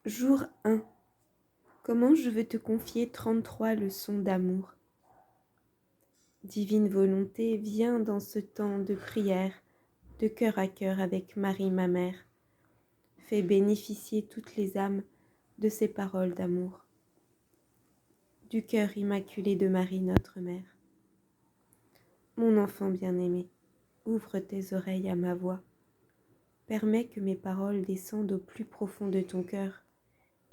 Jour 1. Comment je veux te confier 33 leçons d'amour. Divine volonté, viens dans ce temps de prière, de cœur à cœur avec Marie ma mère. Fais bénéficier toutes les âmes de ces paroles d'amour. Du cœur immaculé de Marie notre mère. Mon enfant bien-aimé, ouvre tes oreilles à ma voix. Permets que mes paroles descendent au plus profond de ton cœur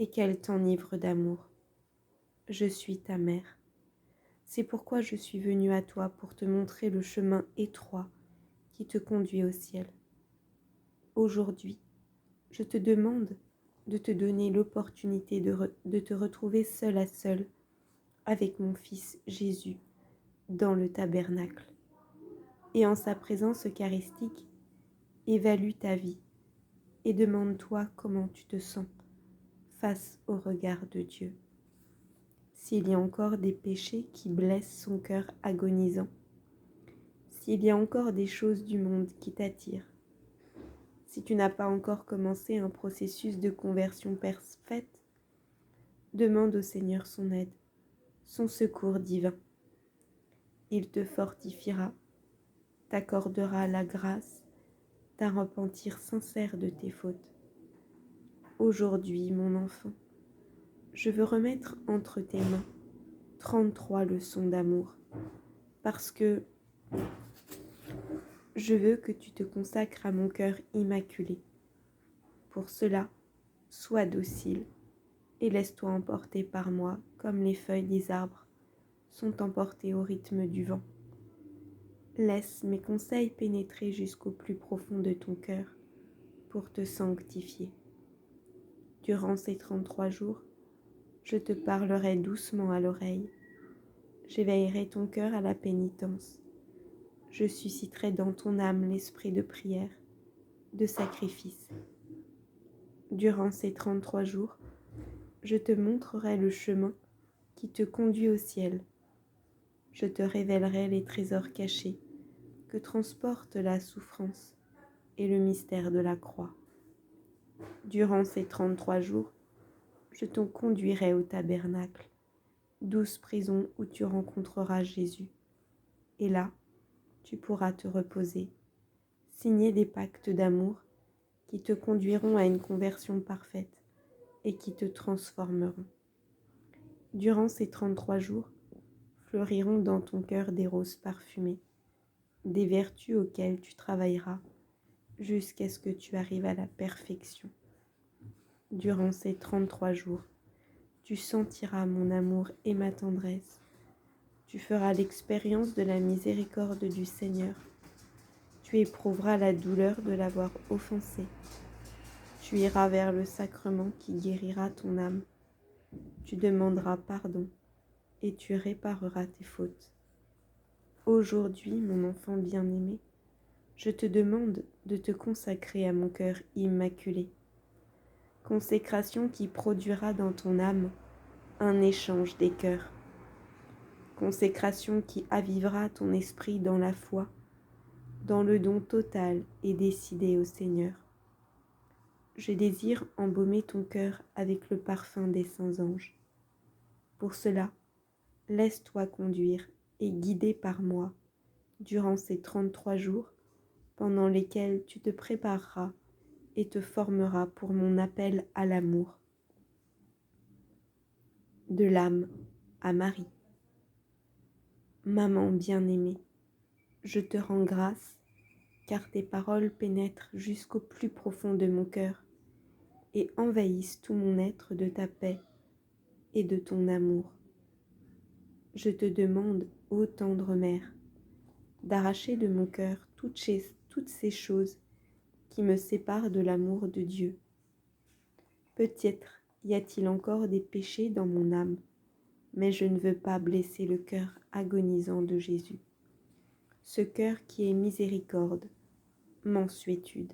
et qu'elles t'enivrent d'amour. Je suis ta mère. C'est pourquoi je suis venue à toi pour te montrer le chemin étroit qui te conduit au ciel. Aujourd'hui, je te demande de te donner l'opportunité de te retrouver seul à seul avec mon Fils Jésus dans le tabernacle. Et en sa présence eucharistique, évalue ta vie et demande-toi comment tu te sens face au regard de Dieu. S'il y a encore des péchés qui blessent son cœur agonisant, s'il y a encore des choses du monde qui t'attirent, si tu n'as pas encore commencé un processus de conversion parfaite, demande au Seigneur son aide, son secours divin. Il te fortifiera, t'accordera la grâce d'un repentir sincère de tes fautes. Aujourd'hui, mon enfant, je veux remettre entre tes mains 33 leçons d'amour, parce que je veux que tu te consacres à mon cœur immaculé. Pour cela, sois docile et laisse-toi emporter par moi comme les feuilles des arbres sont emportées au rythme du vent. Laisse mes conseils pénétrer jusqu'au plus profond de ton cœur pour te sanctifier. Durant ces 33 jours, je te parlerai doucement à l'oreille. J'éveillerai ton cœur à la pénitence. Je susciterai dans ton âme l'esprit de prière, de sacrifice. Durant ces 33 jours, je te montrerai le chemin qui te conduit au ciel. Je te révélerai les trésors cachés que transporte la souffrance et le mystère de la croix. Durant ces 33 jours, je te conduirai au tabernacle, douce prison où tu rencontreras Jésus. Et là, tu pourras te reposer, signer des pactes d'amour qui te conduiront à une conversion parfaite et qui te transformeront. Durant ces 33 jours, fleuriront dans ton cœur des roses parfumées, des vertus auxquelles tu travailleras jusqu'à ce que tu arrives à la perfection. Durant ces 33 jours, tu sentiras mon amour et ma tendresse. Tu feras l'expérience de la miséricorde du Seigneur. Tu éprouveras la douleur de l'avoir offensé. Tu iras vers le sacrement qui guérira ton âme. Tu demanderas pardon et tu répareras tes fautes. Aujourd'hui, mon enfant bien-aimé, je te demande de te consacrer à mon cœur immaculé. Consécration qui produira dans ton âme un échange des cœurs. Consécration qui avivera ton esprit dans la foi, dans le don total et décidé au Seigneur. Je désire embaumer ton cœur avec le parfum des saints anges. Pour cela, laisse-toi conduire et guider par moi durant ces 33 jours pendant lesquels tu te prépareras et te formeras pour mon appel à l'amour. De l'âme à Marie. Maman bien-aimée, je te rends grâce car tes paroles pénètrent jusqu'au plus profond de mon cœur et envahissent tout mon être de ta paix et de ton amour. Je te demande, ô tendre mère, d'arracher de mon cœur toutes ces choses qui me séparent de l'amour de Dieu. Peut-être y a-t-il encore des péchés dans mon âme, mais je ne veux pas blesser le cœur agonisant de Jésus. Ce cœur qui est miséricorde, mansuétude.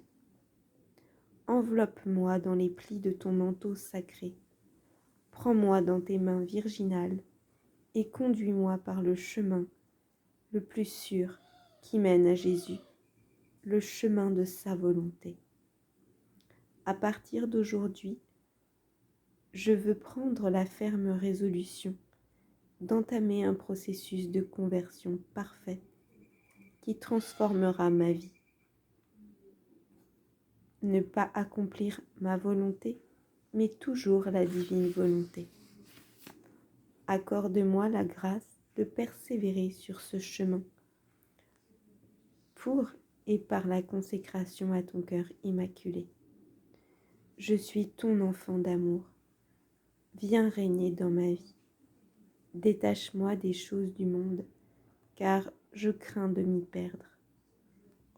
Enveloppe-moi dans les plis de ton manteau sacré. Prends-moi dans tes mains virginales et conduis-moi par le chemin le plus sûr qui mène à Jésus, le chemin de sa volonté. À partir d'aujourd'hui, je veux prendre la ferme résolution d'entamer un processus de conversion parfait qui transformera ma vie. Ne pas accomplir ma volonté, mais toujours la divine volonté. Accorde-moi la grâce de persévérer sur ce chemin pour et par la consécration à ton cœur immaculé. Je suis ton enfant d'amour. Viens régner dans ma vie. Détache-moi des choses du monde, car je crains de m'y perdre.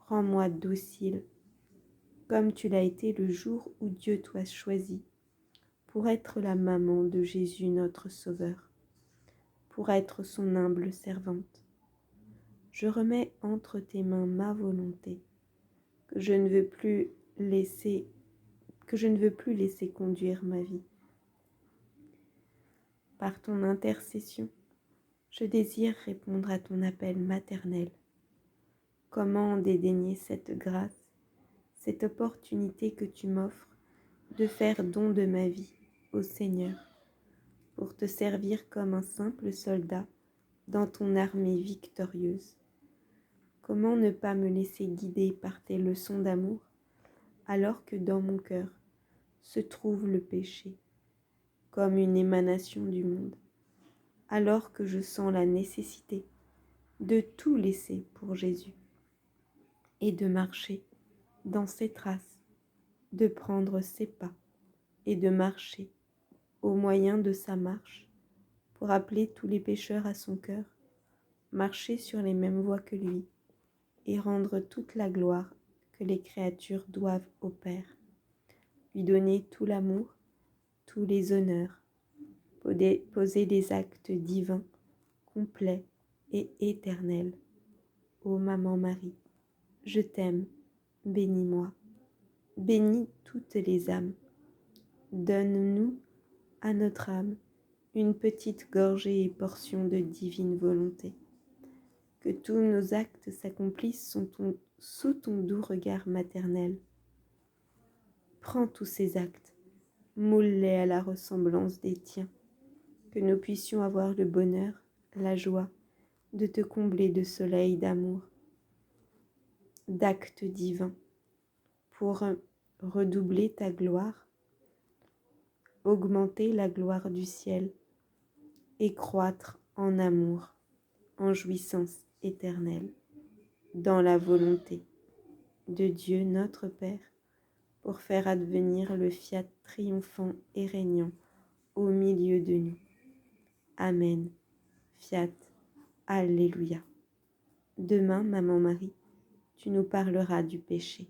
Rends-moi docile, comme tu l'as été le jour où Dieu t'a choisi, pour être la maman de Jésus notre Sauveur, pour être son humble servante. Je remets entre tes mains ma volonté, que je ne veux plus laisser conduire ma vie. Par ton intercession, je désire répondre à ton appel maternel. Comment dédaigner cette grâce, cette opportunité que tu m'offres de faire don de ma vie au Seigneur, pour te servir comme un simple soldat dans ton armée victorieuse. Comment ne pas me laisser guider par tes leçons d'amour, alors que dans mon cœur se trouve le péché, comme une émanation du monde, alors que je sens la nécessité de tout laisser pour Jésus et de marcher dans ses traces, de prendre ses pas et de marcher au moyen de sa marche pour appeler tous les pécheurs à son cœur, marcher sur les mêmes voies que lui et rendre toute la gloire que les créatures doivent au Père, lui donner tout l'amour, tous les honneurs, poser des actes divins, complets et éternels. Ô Maman Marie, je t'aime, bénis-moi, bénis toutes les âmes. Donne-nous à notre âme une petite gorgée et portion de divine volonté. Que tous nos actes s'accomplissent sous ton doux regard maternel. Prends tous ces actes, moule-les à la ressemblance des tiens, que nous puissions avoir le bonheur, la joie de te combler de soleil d'amour, d'actes divins, pour redoubler ta gloire, augmenter la gloire du ciel et croître en amour, en jouissance éternelle, dans la volonté de Dieu notre Père, pour faire advenir le fiat triomphant et régnant au milieu de nous. Amen. Fiat. Alléluia. Demain, Maman Marie, tu nous parleras du péché.